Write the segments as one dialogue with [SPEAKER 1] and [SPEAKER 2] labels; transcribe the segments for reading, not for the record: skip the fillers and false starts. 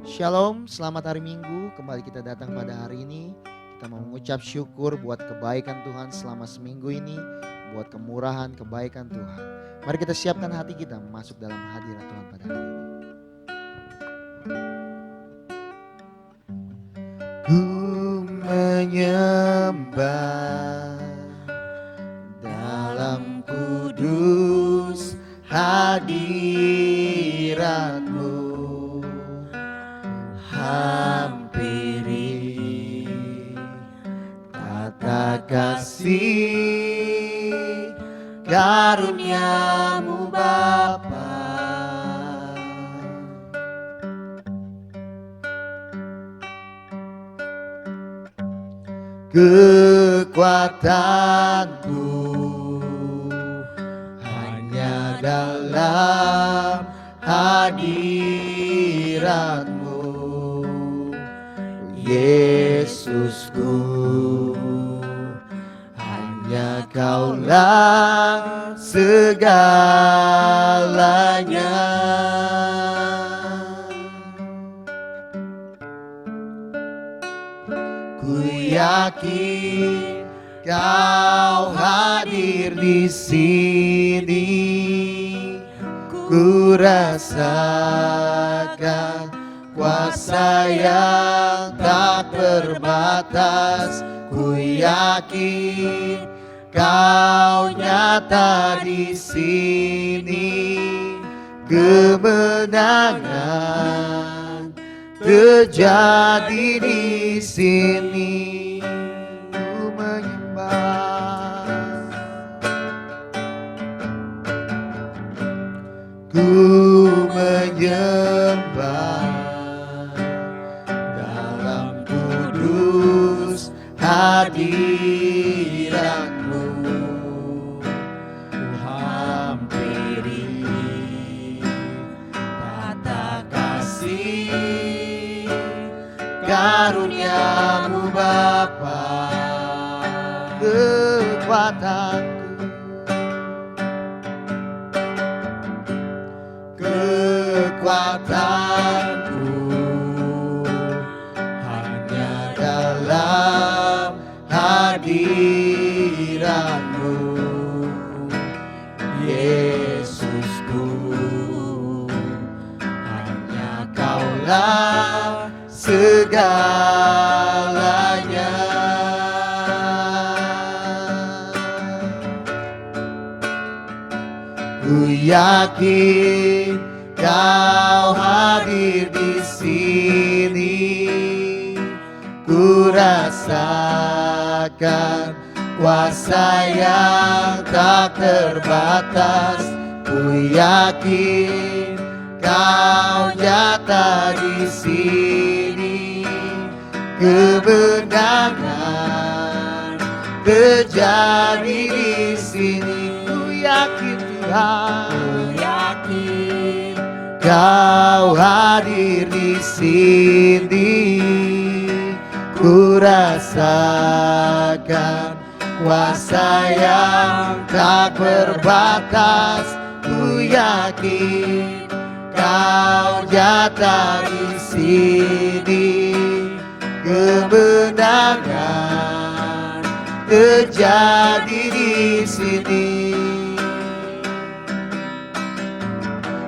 [SPEAKER 1] Shalom, selamat hari Minggu. Kembali kita datang pada hari ini. Kita mau mengucap syukur buat kebaikan Tuhan selama seminggu ini, buat kemurahan, kebaikan Tuhan. Mari kita siapkan hati kita masuk dalam hadirat Tuhan pada hari ini. Ku menyembah dalam kudus hadirat-Mu, hampiri tata kasih karunia-Mu Bapa. Kekuatanku hanya dalam hadirat-Mu, Yesusku. Hanya Kaulah segalanya. Ku yakin Kau hadir di sini. Ku rasakan kuasa yang tak terbatas. Ku yakin Kau nyata di sini. Kemenangan terjadi di sini. Ku menyembah, ku menyembah dalam kudus hadirat-Mu, ku hampiri tata kasih karunia-Mu Bapa. Kekuatanku, kekuatanku hanya dalam hadirat-Mu, Yesusku. Hanya Kaulah segalanya. Ku yakin Kau hadir di sini. Ku rasakan kuasa yang tak terbatas. Ku yakin Kau nyata di sini. Kemenangan terjadi di sini. Ku yakin Tuhan, ku yakin Kau hadir di sini. Ku rasakan kuasa yang tak terbatas. Ku yakin Kau nyata di sini. Kemenangan terjadi di sini.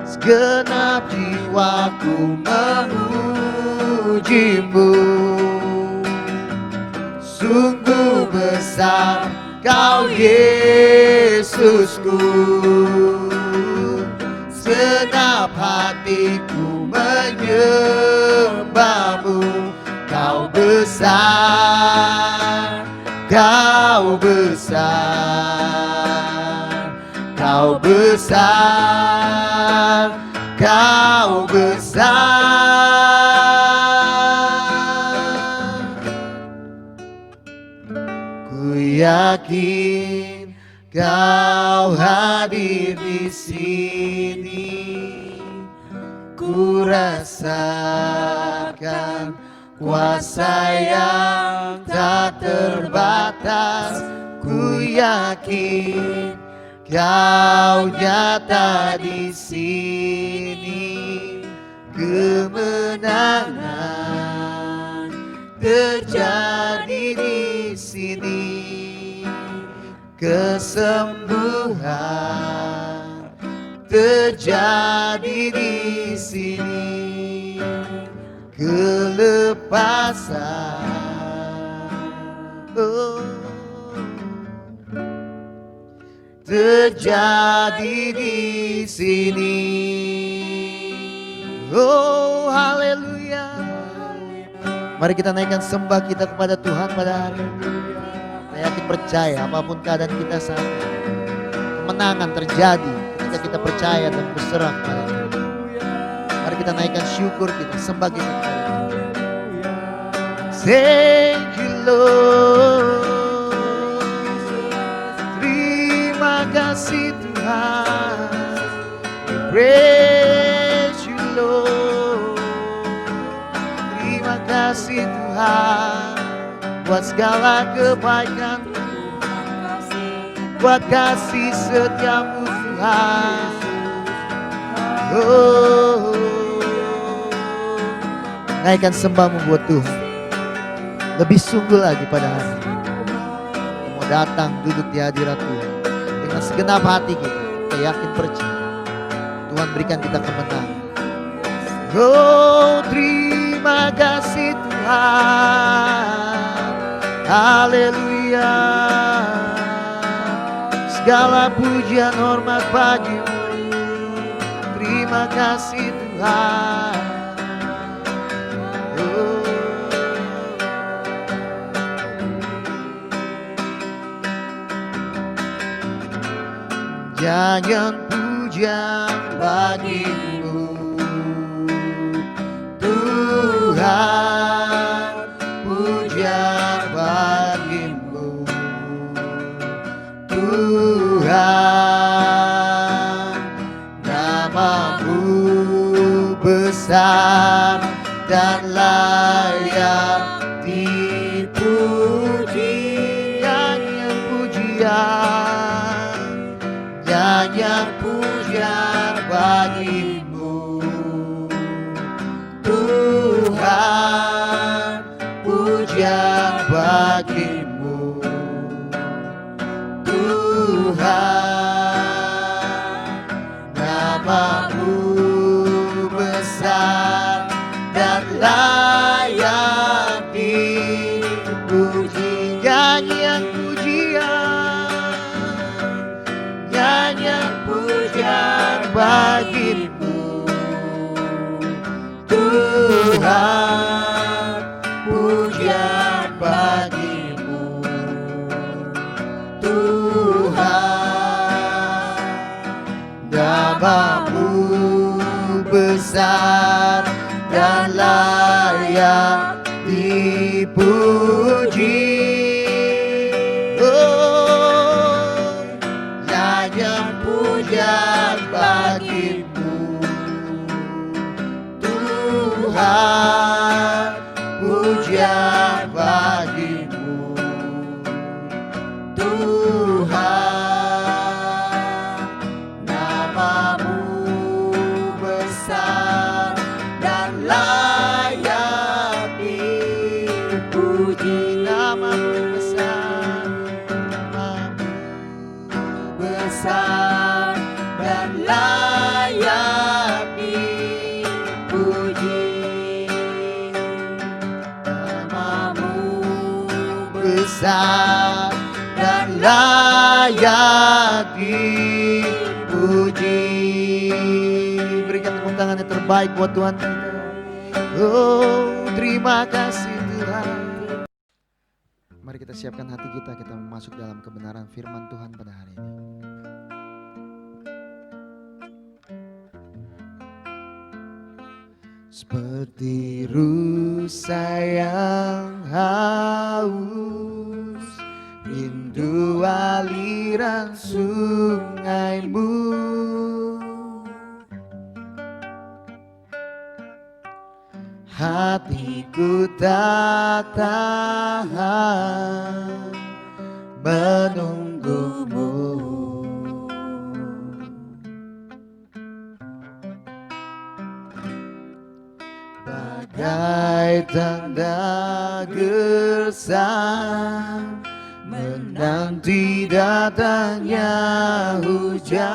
[SPEAKER 1] Segenap jiwaku memuji-Mu. Sungguh besar Kau Yesusku. Segenap hatiku menyembah-Mu. Kau besar, Kau besar, Kau besar, Kau besar. Ku yakin Kau hadir di sini. Ku rasakan kuasa yang tak terbatas. Ku yakin Kau nyata di sini. Kemenangan terjadi di sini, kesembuhan terjadi di sini, kelepasan terjadi di sini. Oh, haleluya. Mari kita naikkan sembah kita kepada Tuhan pada hari ini. Kita yakin percaya apapun keadaan kita saat ini, kemenangan terjadi ketika kita percaya dan berserah kepada Tuhan. Mari kita naikkan syukur kita, sembah kita kepada Tuhan. Thank you Lord, terima kasih Tuhan, praise you Lord. Terima kasih Tuhan buat segala kebaikan, buat kasih setiamu Tuhan. Oh, naikkan sembahmu buat Tuhan. Lebih sungguh lagi pada hari ini kita mau datang duduk di hadirat Tuhan dengan segenap hati kita. Kita yakin percaya Tuhan berikan kita kemenangan. Oh, terima kasih Tuhan, haleluya. Segala pujian hormat bagimu. Terima kasih Tuhan. Oh. Jangan pujian bagimu Tuhan, pujian bagimu Tuhan. Namamu besar dan layak dipuji. Nyanyian pujian, nyanyian pujian bagimu Tuhan, pujian bagimu Tuhan. Namamu besar dan layak dipuji. Nyanyian pujian, nyanyian pujian bagimu Tuhan, pujian bagimu Tuhan. Namamu besar dan layak dipuji. Oh, nyanyian pujian bagimu Tuhan, pujian bagimu Tuhan. Namamu besar dan layak dipuji. Namamu besar, namamu besar dan layak dipuji. Namamu besar dan layak dipuji. Berikan tepuk tangan yang terbaik buat Tuhan kita. Oh, terima kasih Tuhan. Mari kita siapkan hati kita, kita masuk dalam kebenaran firman Tuhan pada hari ini. Seperti rusa yang haus, rindu aliran sungaimu. Hatiku tak tahan menunggumu. bagai tanda gersang menanti datangnya hujan.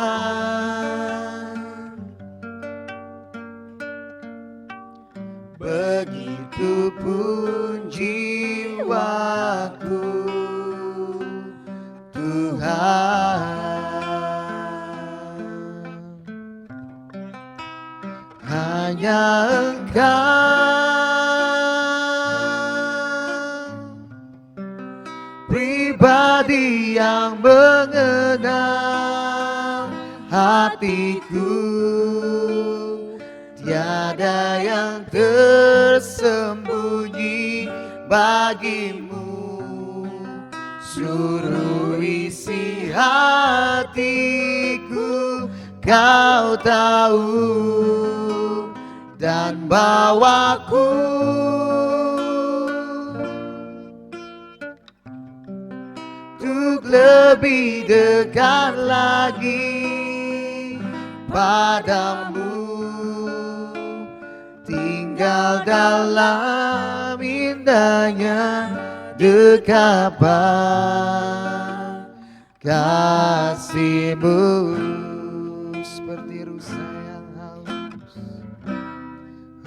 [SPEAKER 1] Begitupun jiwaku, Tuhan, hanya Engkau pribadi yang mengenal hatiku. Tiada yang tersembunyi bagimu, seluruh isi hatiku Kau tahu, dan bawaku untuk lebih dekat lagi padamu, tinggal dalam indahnya dekapan kasih-Mu. Seperti rusa yang haus,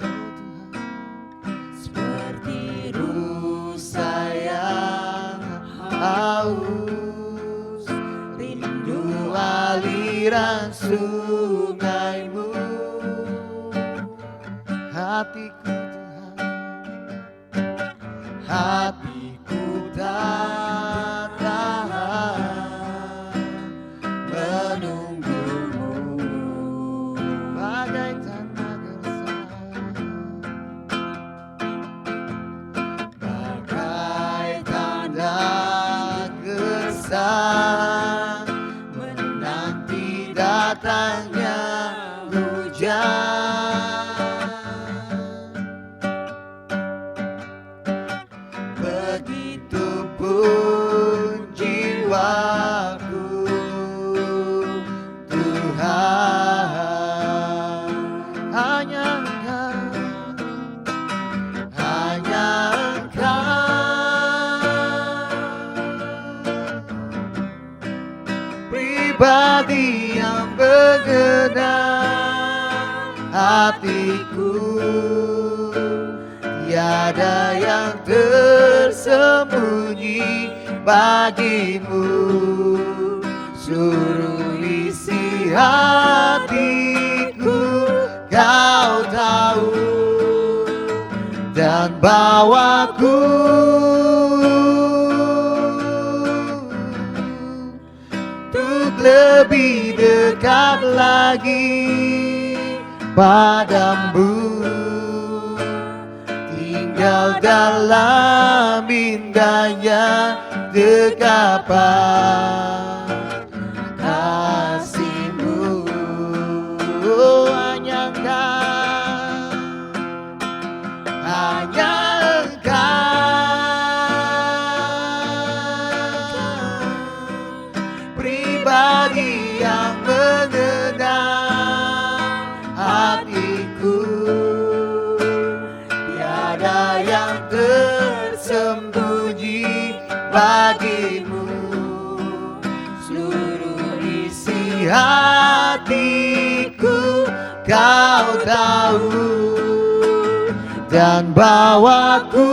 [SPEAKER 1] oh Tuhan, seperti rusa yang haus, rindu aliran sungai-Mu. Hatiku Tuhan, hatiku tak tahan menunggu-Mu, bagai tanda gersang, bagai tanda gersang menanti datangnya hujan. Begitupun jiwaku, Tuhan, hanya Engkau, hanya Engkau pribadi yang mengenal hatiku. Tiada yang tersembunyi bagimu, seluruh isi hatiku Kau tahu, dan bawaku untuk lebih dekat lagi padamu, tinggal dalam indahnya dekapan kasih-Mu. Oh, hanya Engkau, hanya Engkau pribadi yang mengenal hatiku. Tiada yang tersembunyi bagimu, seluruh isi hatiku Kau tahu, dan bawaku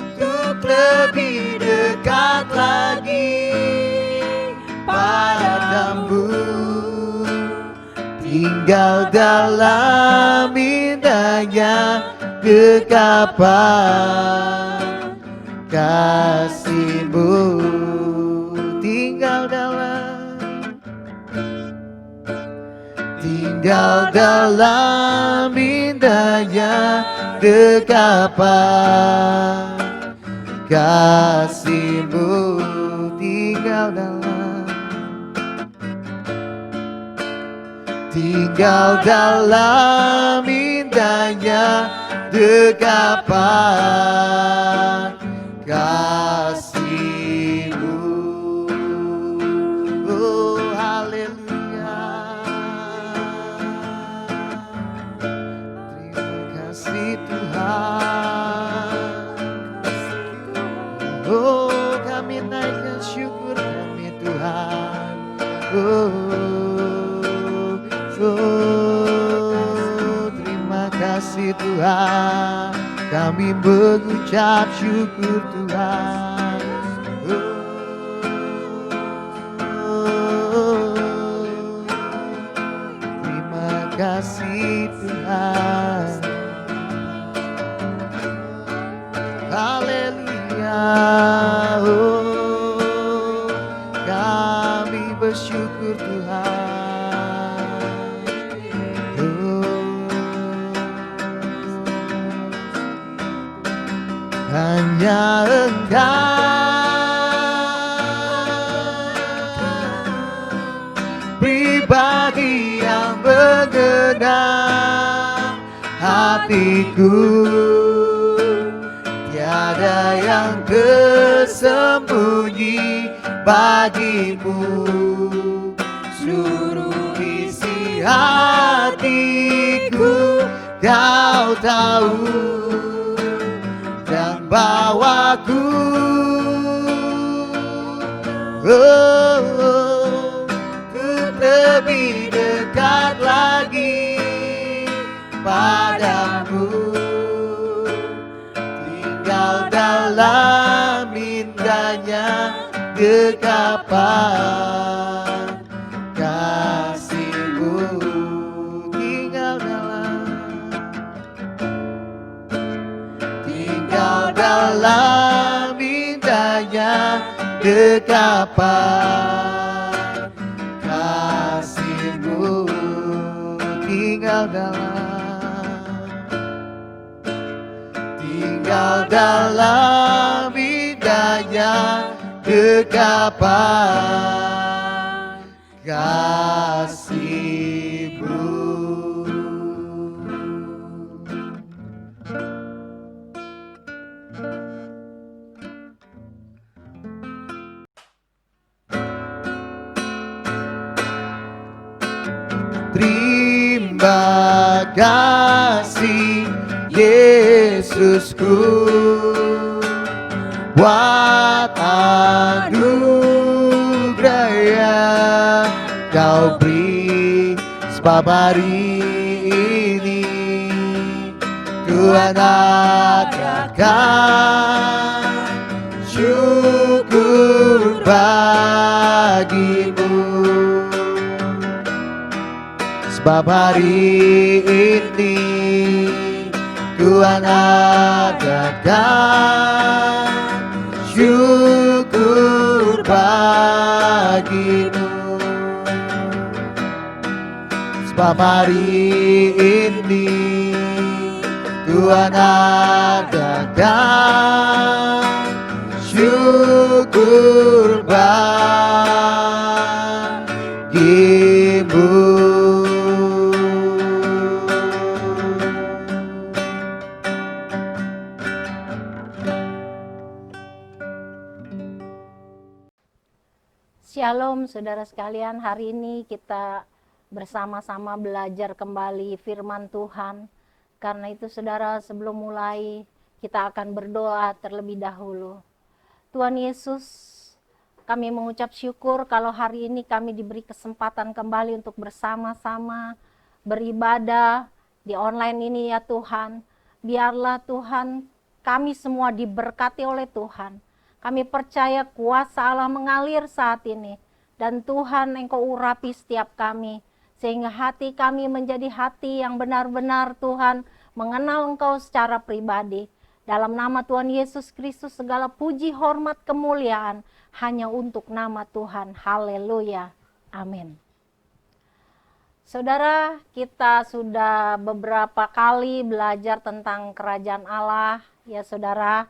[SPEAKER 1] untuk lebih dekat lagi padamu, tinggal dalam indahnya dekapan kasih-Mu. Tinggal dalam indahnya dekapan kasih-Mu, tinggal dalam indahnya dekapan kasih-Mu. Oh haleluya, Oh, terima kasih Tuhan, kami mengucap syukur Tuhan. Oh, terima kasih Tuhan. Haleluya. Oh, kami bersyukur Tuhan. Oh, hanya Engkau pribadi yang mengenal hatiku. Tiada yang tersembunyi bagimu, seluruh isi hatiku Kau tahu, dan bawaku untuk lebih dekat lagi padamu. Dalam indahnya dekapan kasih-Mu, tinggal dalam indahnya dekapan kasih-Mu, tinggal dalam indahnya dekapan kasih-Mu. Terima kasih Yesusku buat anugerah yang Kau beri, sebab hari ini Tuhan adakan syukur bagimu. Sebab hari ini Tuhan adakan syukur bagimu. Sebab hari ini Tuhan adakan syukur bagimu.
[SPEAKER 2] Shalom saudara sekalian, hari ini kita bersama-sama belajar kembali firman Tuhan. Karena itu saudara, sebelum mulai kita akan berdoa terlebih dahulu. Tuhan Yesus, kami mengucap syukur kalau hari ini kami diberi kesempatan kembali untuk bersama-sama beribadah di online ini ya Tuhan. Biarlah Tuhan kami semua diberkati oleh Tuhan. Kami percaya kuasa Allah mengalir saat ini. Dan Tuhan Engkau urapi setiap kami. Sehingga hati kami menjadi hati yang benar-benar Tuhan mengenal Engkau secara pribadi. Dalam nama Tuhan Yesus Kristus segala puji, hormat, kemuliaan hanya untuk nama Tuhan. Haleluya. Amin. Saudara, kita sudah beberapa kali belajar tentang kerajaan Allah. Ya saudara,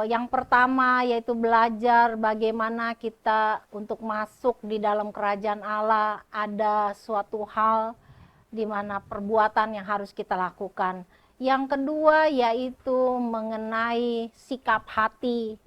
[SPEAKER 2] yang pertama yaitu belajar bagaimana kita untuk masuk di dalam kerajaan Allah, ada suatu hal di mana perbuatan yang harus kita lakukan. Yang kedua yaitu mengenai sikap hati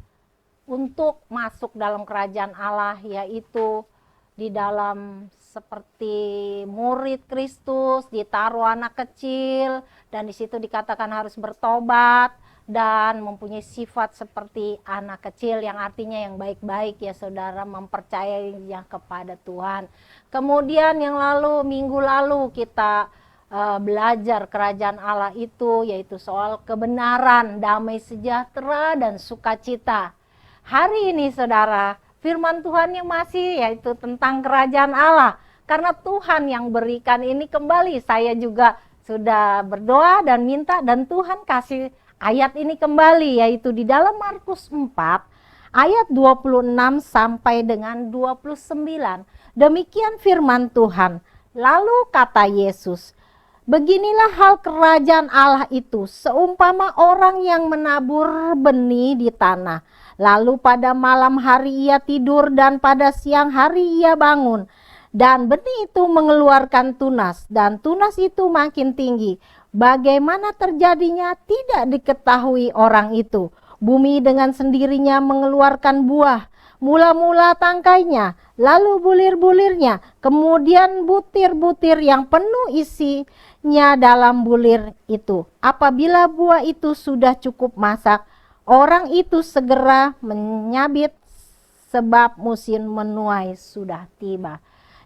[SPEAKER 2] untuk masuk dalam kerajaan Allah, yaitu di dalam seperti murid Kristus, ditaruh anak kecil dan di situ dikatakan harus bertobat. dan mempunyai sifat seperti anak kecil, yang artinya yang baik-baik ya saudara, mempercayainya kepada Tuhan. Kemudian yang minggu lalu kita belajar kerajaan Allah itu, yaitu soal kebenaran, damai sejahtera, dan sukacita. Hari ini saudara, firman Tuhan yang masih yaitu tentang kerajaan Allah. Karena Tuhan yang berikan ini kembali, saya juga sudah berdoa dan minta, dan Tuhan kasih ayat ini kembali, yaitu di dalam Markus 4 ayat 26 sampai dengan 29. Demikian firman Tuhan. Lalu kata Yesus, beginilah hal kerajaan Allah itu, seumpama orang yang menabur benih di tanah. Lalu pada malam hari ia tidur, dan pada siang hari ia bangun. Dan benih itu mengeluarkan tunas, dan tunas itu makin tinggi. Bagaimana terjadinya tidak diketahui orang itu. Bumi dengan sendirinya mengeluarkan buah, mula-mula tangkainya, lalu bulir-bulirnya, kemudian butir-butir yang penuh isinya dalam bulir itu. Apabila buah itu sudah cukup masak, orang itu segera menyabit sebab musim menuai sudah tiba.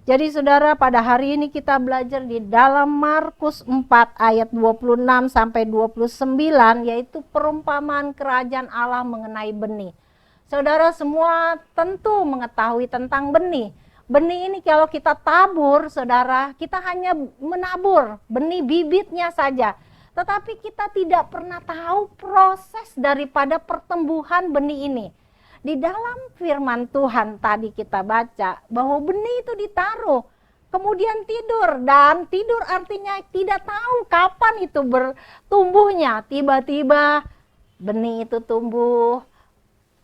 [SPEAKER 2] Jadi saudara, pada hari ini kita belajar di dalam Markus 4 ayat 26 sampai 29, yaitu perumpamaan kerajaan Allah mengenai benih. Saudara semua tentu mengetahui tentang benih. Benih ini kalau kita tabur, saudara, kita hanya menabur benih bibitnya saja. Tetapi kita tidak pernah tahu proses daripada pertumbuhan benih ini. Di dalam firman Tuhan tadi kita baca bahwa benih itu ditaruh, kemudian tidur, dan tidur artinya tidak tahu kapan itu bertumbuhnya. Tiba-tiba benih itu tumbuh,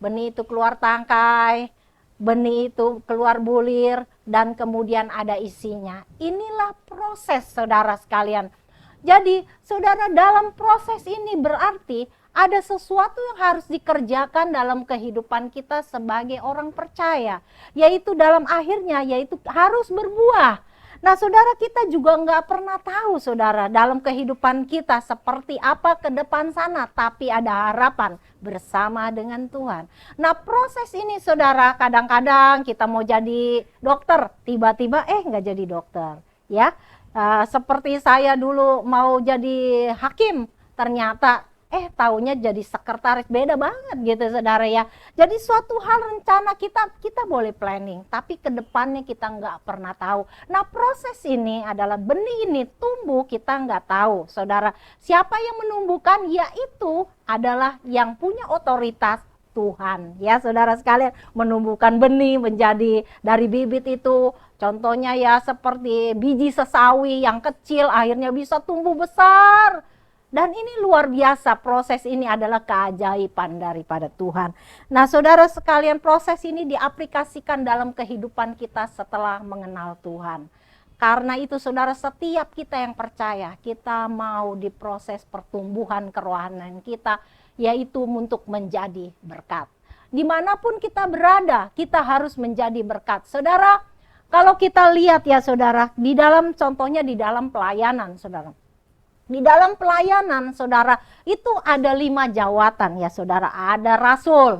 [SPEAKER 2] benih itu keluar tangkai, benih itu keluar bulir, dan kemudian ada isinya. Inilah proses saudara sekalian. Jadi saudara, dalam proses ini berarti ada sesuatu yang harus dikerjakan dalam kehidupan kita sebagai orang percaya, yaitu dalam akhirnya yaitu harus berbuah. Nah saudara, kita juga nggak pernah tahu saudara dalam kehidupan kita seperti apa ke depan sana, tapi ada harapan bersama dengan Tuhan. Nah proses ini saudara, kadang-kadang kita mau jadi dokter, tiba-tiba nggak jadi dokter ya. Seperti saya dulu mau jadi hakim, ternyata taunya jadi sekretaris, beda banget gitu saudara ya. Jadi suatu hal rencana kita boleh planning, tapi ke depannya kita nggak pernah tahu. Nah proses ini adalah benih ini tumbuh, kita nggak tahu saudara. Siapa yang menumbuhkan? Yaitu adalah yang punya otoritas, Tuhan ya saudara sekalian. Menumbuhkan benih menjadi dari bibit itu, contohnya ya seperti biji sesawi yang kecil akhirnya bisa tumbuh besar. Dan ini luar biasa, proses ini adalah keajaiban daripada Tuhan. Nah saudara sekalian, proses ini diaplikasikan dalam kehidupan kita setelah mengenal Tuhan. Karena itu saudara, setiap kita yang percaya, kita mau diproses pertumbuhan kerohanian kita, yaitu untuk menjadi berkat. Dimanapun kita berada, kita harus menjadi berkat. Saudara, kalau kita lihat ya saudara, di dalam contohnya di dalam pelayanan saudara. Di dalam pelayanan saudara itu ada 5 jawatan ya saudara. Ada rasul,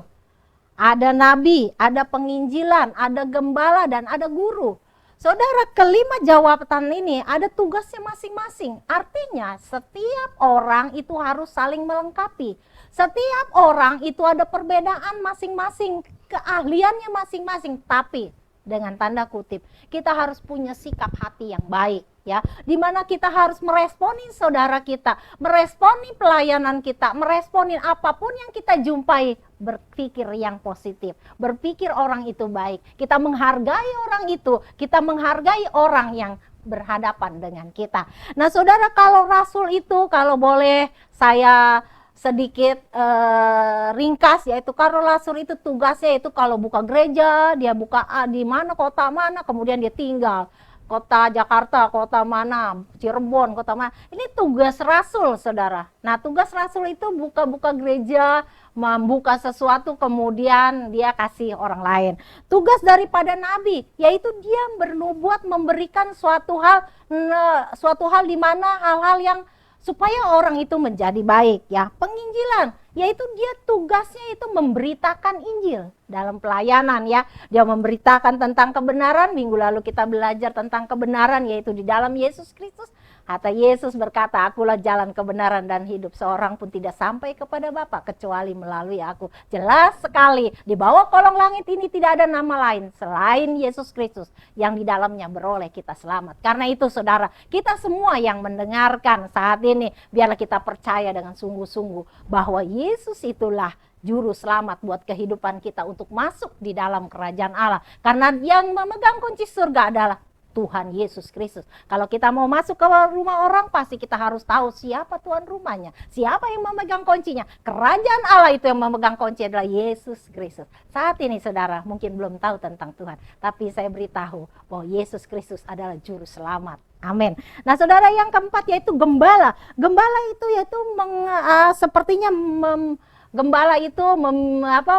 [SPEAKER 2] ada nabi, ada penginjilan, ada gembala, dan ada guru. Saudara, kelima jawatan ini ada tugasnya masing-masing. Artinya setiap orang itu harus saling melengkapi. Setiap orang itu ada perbedaan masing-masing, keahliannya masing-masing. Tapi dengan tanda kutip, kita harus punya sikap hati yang baik ya, dimana kita harus meresponi saudara kita, meresponi pelayanan kita, meresponi apapun yang kita jumpai, berpikir yang positif, berpikir orang itu baik, kita menghargai orang itu, kita menghargai orang yang berhadapan dengan kita. Nah saudara, kalau rasul itu, kalau boleh saya sedikit ringkas, yaitu kalau rasul itu tugasnya itu kalau buka gereja, dia buka di mana, kota mana, kemudian dia tinggal kota Jakarta, kota mana, Cirebon, kota mana. Ini tugas rasul saudara. Nah tugas rasul itu buka-buka gereja, membuka sesuatu kemudian dia kasih orang lain. Tugas daripada nabi yaitu dia bernubuat, memberikan suatu hal di mana hal-hal yang supaya orang itu menjadi baik ya. Penginjilan yaitu dia tugasnya itu memberitakan Injil dalam pelayanan ya. Dia memberitakan tentang kebenaran. Minggu lalu kita belajar tentang kebenaran, yaitu di dalam Yesus Kristus. Kata Yesus berkata, akulah jalan kebenaran dan hidup. Seorang pun tidak sampai kepada Bapa kecuali melalui aku. Jelas sekali, di bawah kolong langit ini tidak ada nama lain selain Yesus Kristus yang di dalamnya beroleh kita selamat. Karena itu saudara, kita semua yang mendengarkan saat ini, biarlah kita percaya dengan sungguh-sungguh bahwa Yesus itulah juru selamat buat kehidupan kita untuk masuk di dalam kerajaan Allah. Karena yang memegang kunci surga adalah Tuhan Yesus Kristus. Kalau kita mau masuk ke rumah orang, pasti kita harus tahu siapa tuan rumahnya, siapa yang memegang kuncinya. Kerajaan Allah itu yang memegang kunci adalah Yesus Kristus. Saat ini saudara mungkin belum tahu tentang Tuhan, tapi saya beritahu bahwa Yesus Kristus adalah juru selamat. Amin. Nah saudara, yang keempat yaitu gembala. Gembala itu yaitu sepertinya gembala itu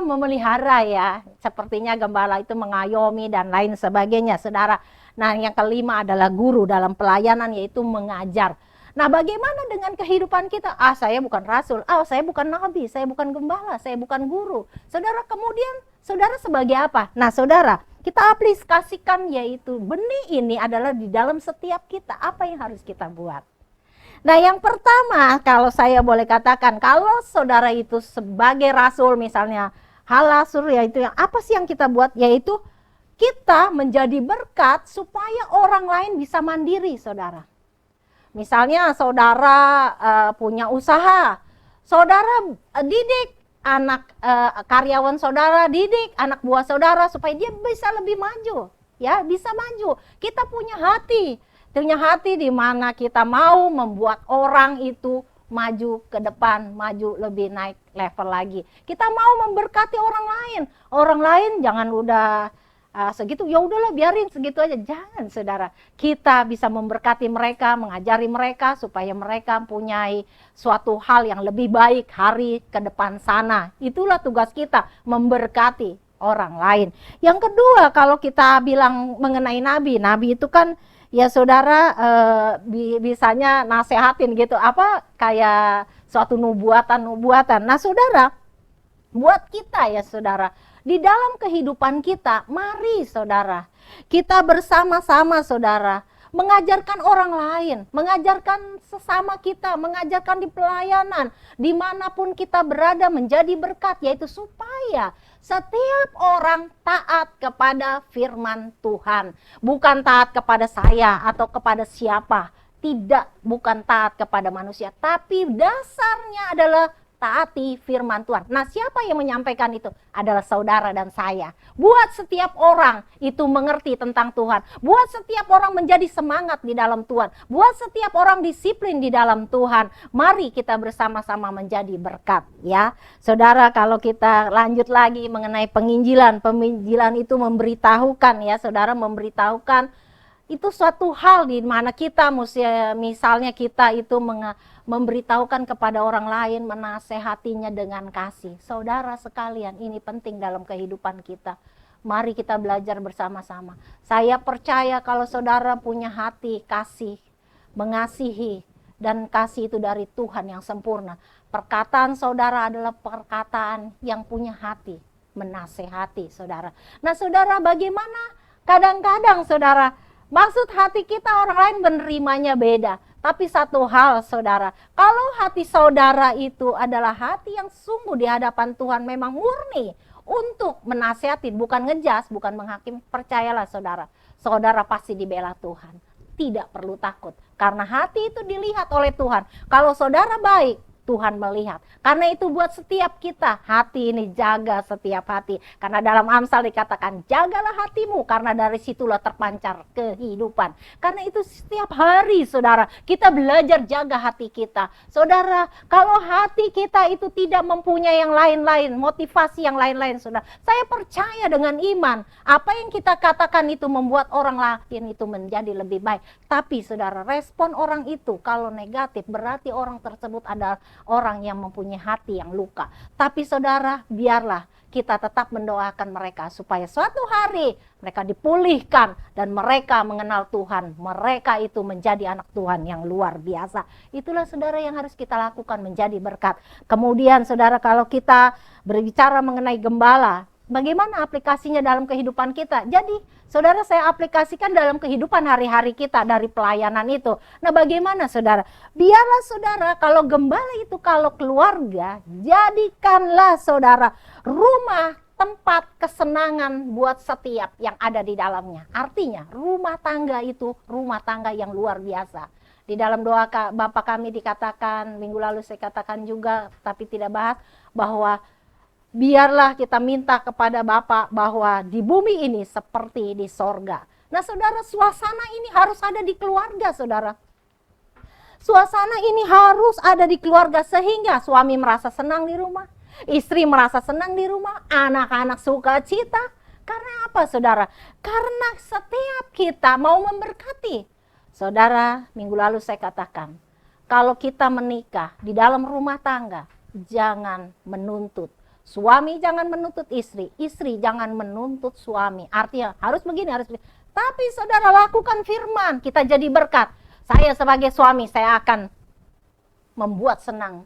[SPEAKER 2] memelihara ya. Sepertinya gembala itu mengayomi dan lain sebagainya saudara. Nah yang kelima adalah guru dalam pelayanan, yaitu mengajar. Nah bagaimana dengan kehidupan kita? Saya bukan rasul, saya bukan nabi, saya bukan gembala, saya bukan guru. Saudara, kemudian saudara sebagai apa? Nah saudara, kita aplikasikan yaitu benih ini adalah di dalam setiap kita. Apa yang harus kita buat? Nah yang pertama, kalau saya boleh katakan, kalau saudara itu sebagai rasul misalnya, hal rasul yaitu yang apa sih yang kita buat? Yaitu kita menjadi berkat supaya orang lain bisa mandiri saudara. Misalnya saudara punya usaha, saudara didik anak karyawan saudara, didik anak buah saudara supaya dia bisa lebih maju, ya bisa maju. Kita punya hati di mana kita mau membuat orang itu maju ke depan, maju lebih naik level lagi. Kita mau memberkati orang lain jangan udah segitu, ya udahlah biarin segitu aja. Jangan saudara, kita bisa memberkati mereka, mengajari mereka supaya mereka mempunyai suatu hal yang lebih baik hari ke depan sana. Itulah tugas kita, memberkati orang lain. Yang kedua, kalau kita bilang mengenai nabi itu kan ya saudara bisanya nasehatin gitu, kayak suatu nubuatan. Nah saudara, buat kita ya saudara, di dalam kehidupan kita, mari saudara, kita bersama-sama saudara, mengajarkan orang lain, mengajarkan sesama kita, mengajarkan di pelayanan, dimanapun kita berada menjadi berkat, yaitu supaya setiap orang taat kepada firman Tuhan. Bukan taat kepada saya atau kepada siapa, tidak, bukan taat kepada manusia, tapi dasarnya adalah taati firman Tuhan. Nah siapa yang menyampaikan itu? Adalah saudara dan saya. Buat setiap orang itu mengerti tentang Tuhan. Buat setiap orang menjadi semangat di dalam Tuhan. Buat setiap orang disiplin di dalam Tuhan. Mari kita bersama-sama menjadi berkat ya. Saudara, kalau kita lanjut lagi mengenai penginjilan. Penginjilan itu memberitahukan ya saudara, memberitahukan itu suatu hal di mana kita misalnya kita itu memberitahukan kepada orang lain, menasehatinya dengan kasih. Saudara sekalian, ini penting dalam kehidupan kita. Mari kita belajar bersama-sama. Saya percaya kalau saudara punya hati kasih, mengasihi, dan kasih itu dari Tuhan yang sempurna. Perkataan saudara adalah perkataan yang punya hati, menasehati saudara. Nah saudara, bagaimana kadang-kadang saudara, maksud hati kita orang lain menerimanya beda. Tapi satu hal saudara, kalau hati saudara itu adalah hati yang sungguh di hadapan Tuhan, memang murni untuk menasihati, bukan ngejas, bukan menghakimi, percayalah saudara, saudara pasti dibela Tuhan. Tidak perlu takut, karena hati itu dilihat oleh Tuhan. Kalau saudara baik, Tuhan melihat. Karena itu buat setiap kita, hati ini jaga setiap hati. Karena dalam Amsal dikatakan, jagalah hatimu, karena dari situlah terpancar kehidupan. Karena itu setiap hari saudara, kita belajar jaga hati kita. Saudara, kalau hati kita itu tidak mempunyai yang lain-lain, motivasi yang lain-lain saudara, saya percaya dengan iman, apa yang kita katakan itu membuat orang lain itu menjadi lebih baik. Tapi saudara, respon orang itu kalau negatif, berarti orang tersebut adalah orang yang mempunyai hati yang luka. Tapi saudara, biarlah kita tetap mendoakan mereka supaya suatu hari mereka dipulihkan dan mereka mengenal Tuhan. Mereka itu menjadi anak Tuhan yang luar biasa. Itulah saudara yang harus kita lakukan, menjadi berkat. Kemudian saudara, kalau kita berbicara mengenai gembala, bagaimana aplikasinya dalam kehidupan kita? Jadi saudara, saya aplikasikan dalam kehidupan hari-hari kita dari pelayanan itu. Nah, bagaimana saudara? Biarlah saudara, kalau gembala itu, kalau keluarga, jadikanlah saudara rumah tempat kesenangan buat setiap yang ada di dalamnya. Artinya rumah tangga itu rumah tangga yang luar biasa. Di dalam doa Bapa kami dikatakan, minggu lalu saya katakan juga, tapi tidak bahas, bahwa biarlah kita minta kepada Bapa bahwa di bumi ini seperti di sorga. Nah saudara, suasana ini harus ada di keluarga saudara. Suasana ini harus ada di keluarga sehingga suami merasa senang di rumah, istri merasa senang di rumah, anak-anak sukacita. Karena apa saudara? Karena setiap kita mau memberkati. Saudara, minggu lalu saya katakan, kalau kita menikah di dalam rumah tangga, jangan menuntut. Suami jangan menuntut istri, istri jangan menuntut suami. Artinya harus begini, harus begini. Tapi saudara, lakukan firman, kita jadi berkat. Saya sebagai suami, saya akan membuat senang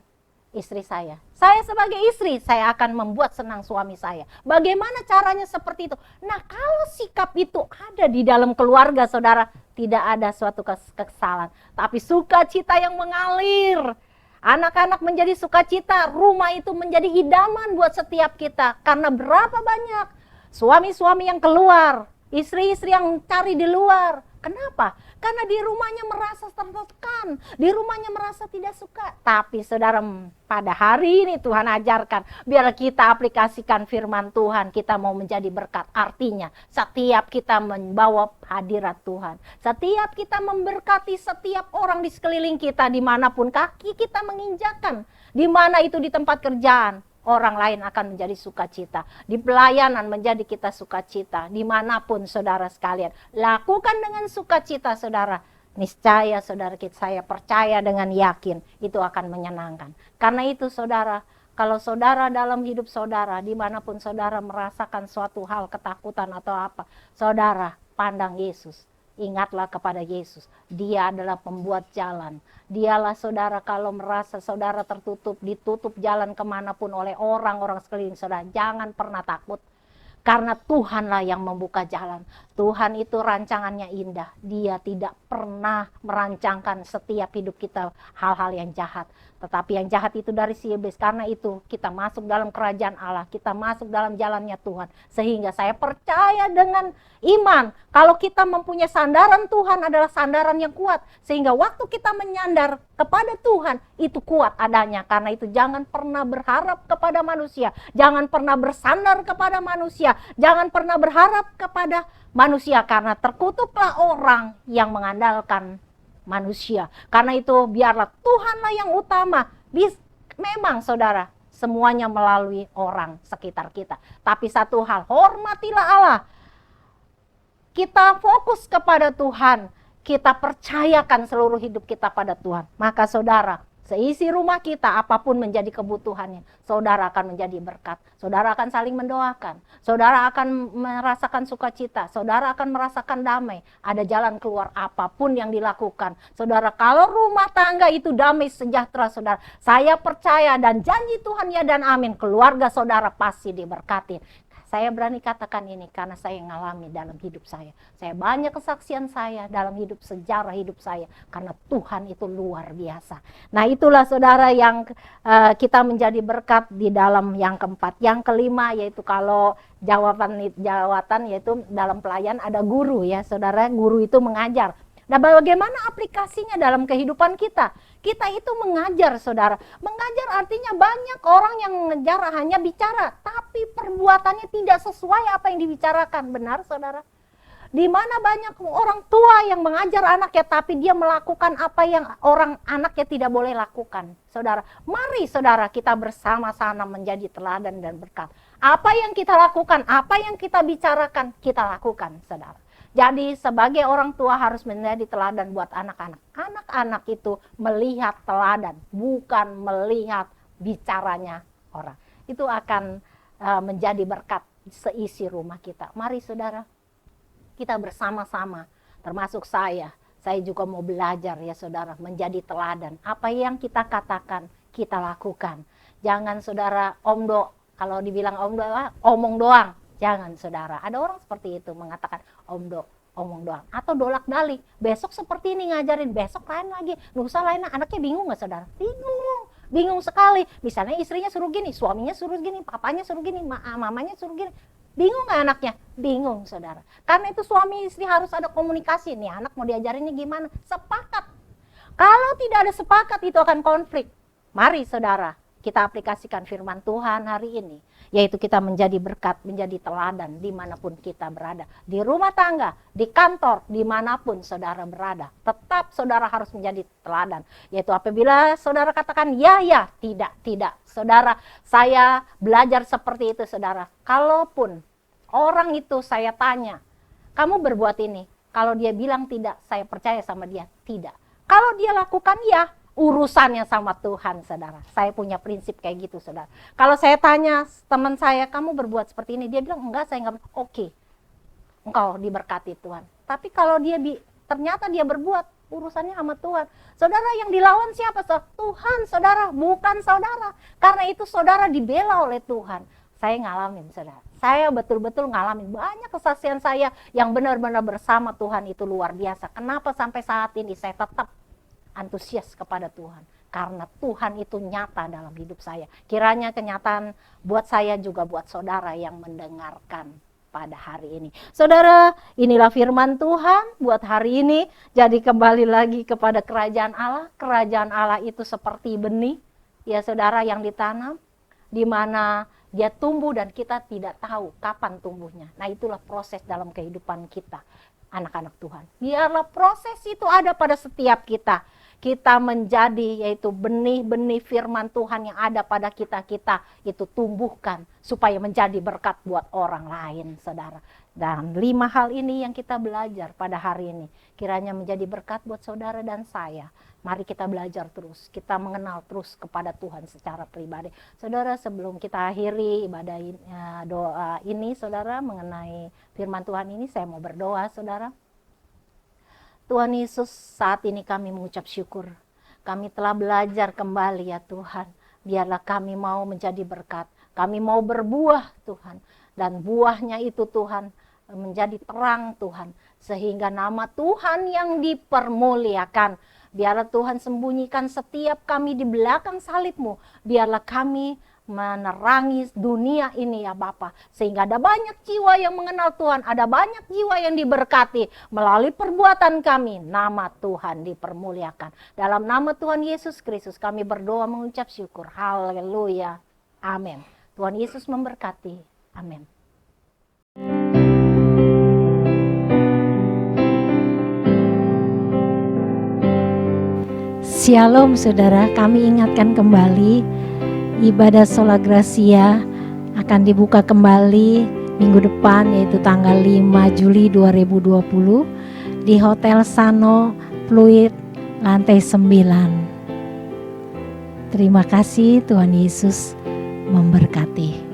[SPEAKER 2] istri saya. Saya sebagai istri, saya akan membuat senang suami saya. Bagaimana caranya seperti itu? Nah, kalau sikap itu ada di dalam keluarga saudara, tidak ada suatu kesalahan. Tapi sukacita yang mengalir. Anak-anak menjadi sukacita, rumah itu menjadi idaman buat setiap kita. Karena berapa banyak suami-suami yang keluar, istri-istri yang cari di luar. Kenapa? Karena di rumahnya merasa tertekan, di rumahnya merasa tidak suka. Tapi saudara, pada hari ini Tuhan ajarkan, biar kita aplikasikan firman Tuhan, kita mau menjadi berkat. Artinya, setiap kita membawa hadirat Tuhan, setiap kita memberkati setiap orang di sekeliling kita, dimanapun kaki kita menginjakan, di mana itu di tempat kerjaan, orang lain akan menjadi sukacita. Di pelayanan menjadi kita sukacita. Dimanapun saudara sekalian, lakukan dengan sukacita saudara. Niscaya saudara, saya percaya dengan yakin itu akan menyenangkan. Karena itu saudara, kalau saudara dalam hidup saudara, dimanapun saudara merasakan suatu hal ketakutan atau apa, saudara pandang Yesus. Ingatlah kepada Yesus, Dia adalah pembuat jalan. Dialah saudara, kalau merasa saudara tertutup, ditutup jalan kemanapun oleh orang-orang sekeliling saudara, jangan pernah takut. Karena Tuhanlah yang membuka jalan. Tuhan itu rancangannya indah. Dia tidak pernah merancangkan setiap hidup kita hal-hal yang jahat. Tetapi yang jahat itu dari si iblis. Karena itu kita masuk dalam kerajaan Allah. Kita masuk dalam jalannya Tuhan. Sehingga saya percaya dengan iman. Kalau kita mempunyai sandaran, Tuhan adalah sandaran yang kuat. Sehingga waktu kita menyandar kepada Tuhan, itu kuat adanya. Karena itu jangan pernah berharap kepada manusia. Jangan pernah bersandar kepada manusia. Jangan pernah berharap kepada manusia. Karena terkutuklah orang yang mengandalkan manusia. Karena itu biarlah Tuhanlah yang utama. Memang saudara, semuanya melalui orang sekitar kita. Tapi satu hal, hormatilah Allah. Kita fokus kepada Tuhan. Kita percayakan seluruh hidup kita pada Tuhan. Maka saudara, seisi rumah kita, apapun menjadi kebutuhannya, saudara akan menjadi berkat. Saudara akan saling mendoakan. Saudara akan merasakan sukacita. Saudara akan merasakan damai. Ada jalan keluar apapun yang dilakukan. Saudara, kalau rumah tangga itu damai sejahtera, saudara, saya percaya dan janji Tuhan ya dan amin, keluarga saudara pasti diberkati. Saya berani katakan ini karena saya mengalami dalam hidup saya. Saya banyak kesaksian saya dalam hidup, sejarah hidup saya. Karena Tuhan itu luar biasa. Nah itulah saudara yang kita menjadi berkat di dalam yang keempat. Yang kelima yaitu kalau jawatan yaitu dalam pelayan ada guru ya saudara. Guru itu mengajar. Nah bagaimana aplikasinya dalam kehidupan kita? Kita itu mengajar saudara. Mengajar artinya banyak orang yang mengejar hanya bicara. Tapi perbuatannya tidak sesuai apa yang dibicarakan. Benar saudara? Di mana banyak orang tua yang mengajar anaknya tapi dia melakukan apa yang anaknya tidak boleh lakukan. Saudara, mari saudara kita bersama-sama menjadi teladan dan berkat. Apa yang kita lakukan, apa yang kita bicarakan, kita lakukan saudara. Jadi sebagai orang tua harus menjadi teladan buat anak-anak. Anak-anak itu melihat teladan, bukan melihat bicaranya orang. Itu akan menjadi berkat seisi rumah kita. Mari saudara, kita bersama-sama, termasuk saya juga mau belajar ya saudara, menjadi teladan. Apa yang kita katakan, kita lakukan. Jangan saudara kalau dibilang omong doang. Jangan saudara, ada orang seperti itu mengatakan omong doang. Atau dolak-dalik, besok seperti ini ngajarin, besok lain lagi, lusa lain. Anaknya bingung gak saudara? Bingung sekali. Misalnya istrinya suruh gini, suaminya suruh gini, papanya suruh gini, mamanya suruh gini. Bingung gak anaknya? Bingung saudara. Karena itu suami istri harus ada komunikasi. Nih anak mau diajarinnya gimana? Sepakat. Kalau tidak ada sepakat itu akan konflik. Mari saudara, kita aplikasikan firman Tuhan hari ini. Yaitu kita menjadi berkat, menjadi teladan dimanapun kita berada. Di rumah tangga, di kantor, dimanapun saudara berada. Tetap saudara harus menjadi teladan. Yaitu apabila saudara katakan ya, tidak. Saudara, saya belajar seperti itu saudara. Kalaupun orang itu saya tanya, kamu berbuat ini. Kalau dia bilang tidak, saya percaya sama dia, tidak. Kalau dia lakukan ya, urusannya sama Tuhan saudara. Saya punya prinsip kayak gitu saudara. Kalau saya tanya teman saya, kamu berbuat seperti ini, dia bilang enggak, saya enggak. Oke, engkau diberkati Tuhan. Tapi kalau dia ternyata dia berbuat, urusannya sama Tuhan. Saudara, yang dilawan siapa? Tuhan saudara, bukan saudara. Karena itu saudara dibela oleh Tuhan. Saya ngalamin saudara. Saya betul-betul ngalamin banyak kesaksian saya yang benar-benar bersama Tuhan itu luar biasa. Kenapa sampai saat ini saya tetap antusias kepada Tuhan, karena Tuhan itu nyata dalam hidup saya. Kiranya kenyataan buat saya juga buat saudara yang mendengarkan pada hari ini. Saudara, inilah firman Tuhan buat hari ini. Jadi kembali lagi kepada kerajaan Allah. Kerajaan Allah itu seperti benih, ya saudara, yang ditanam, di mana dia tumbuh dan kita tidak tahu kapan tumbuhnya. Nah itulah proses dalam kehidupan kita, anak-anak Tuhan. Biarlah proses itu ada pada setiap kita. Kita menjadi yaitu benih-benih firman Tuhan yang ada pada kita itu tumbuhkan supaya menjadi berkat buat orang lain saudara. Dan 5 hal ini yang kita belajar pada hari ini kiranya menjadi berkat buat saudara dan saya. Mari kita belajar terus, kita mengenal terus kepada Tuhan secara pribadi. Saudara, sebelum kita akhiri ibadah doa ini saudara mengenai firman Tuhan ini, saya mau berdoa saudara. Tuhan Yesus, saat ini kami mengucap syukur. Kami telah belajar kembali ya Tuhan. Biarlah kami mau menjadi berkat. Kami mau berbuah Tuhan. Dan buahnya itu Tuhan menjadi terang Tuhan. Sehingga nama Tuhan yang dipermuliakan. Biarlah Tuhan sembunyikan setiap kami di belakang salib-Mu. Biarlah kami menerangi dunia ini ya Bapa, sehingga ada banyak jiwa yang mengenal Tuhan, ada banyak jiwa yang diberkati melalui perbuatan kami. Nama Tuhan dipermuliakan. Dalam nama Tuhan Yesus Kristus kami berdoa mengucap syukur. Haleluya. Amin. Tuhan Yesus memberkati. Amin.
[SPEAKER 3] Shalom saudara, kami ingatkan kembali ibadah Sola Gracia akan dibuka kembali minggu depan, yaitu tanggal 5 Juli 2020 di Hotel Sano Pluit lantai 9. Terima kasih, Tuhan Yesus memberkati.